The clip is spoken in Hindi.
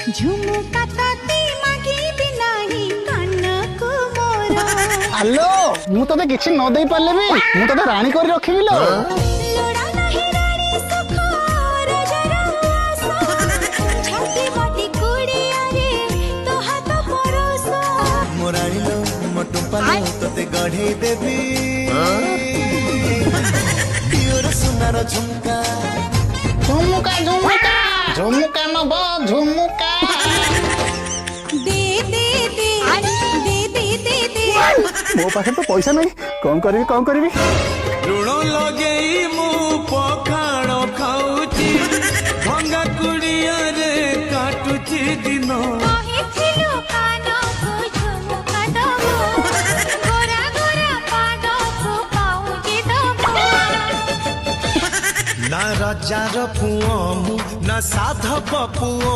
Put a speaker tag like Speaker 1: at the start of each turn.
Speaker 1: झुमुका तते मागी बिनाही कानकु मोर
Speaker 2: हेलो मु तते किछि न देई पाले भी मु तते रानी कर रखिबि लो
Speaker 1: लोड़ा नाही रानी सुख रजरा आसो छाती माटी कुड़िया रे तो हाथ परोसो
Speaker 3: मोरानी लो मोटू पालो तते गढ़े देबी पियोर सुनार झुमका
Speaker 2: झुमुका झुमुका झुमुका नब झुमुका
Speaker 1: दे दे दे दे दे दे दे
Speaker 2: मो पाखे तो पैसा नहीं कौन करबी
Speaker 3: लुण लगेई मु पखाण खाउची भंगा कुड़िया रे काटुची दिन
Speaker 1: कहिथिलु कानकु झुमुका दबो गोरा गोरा पादकु पाउजी दबो
Speaker 3: ना रजार पुओ मु ना साधव पुओ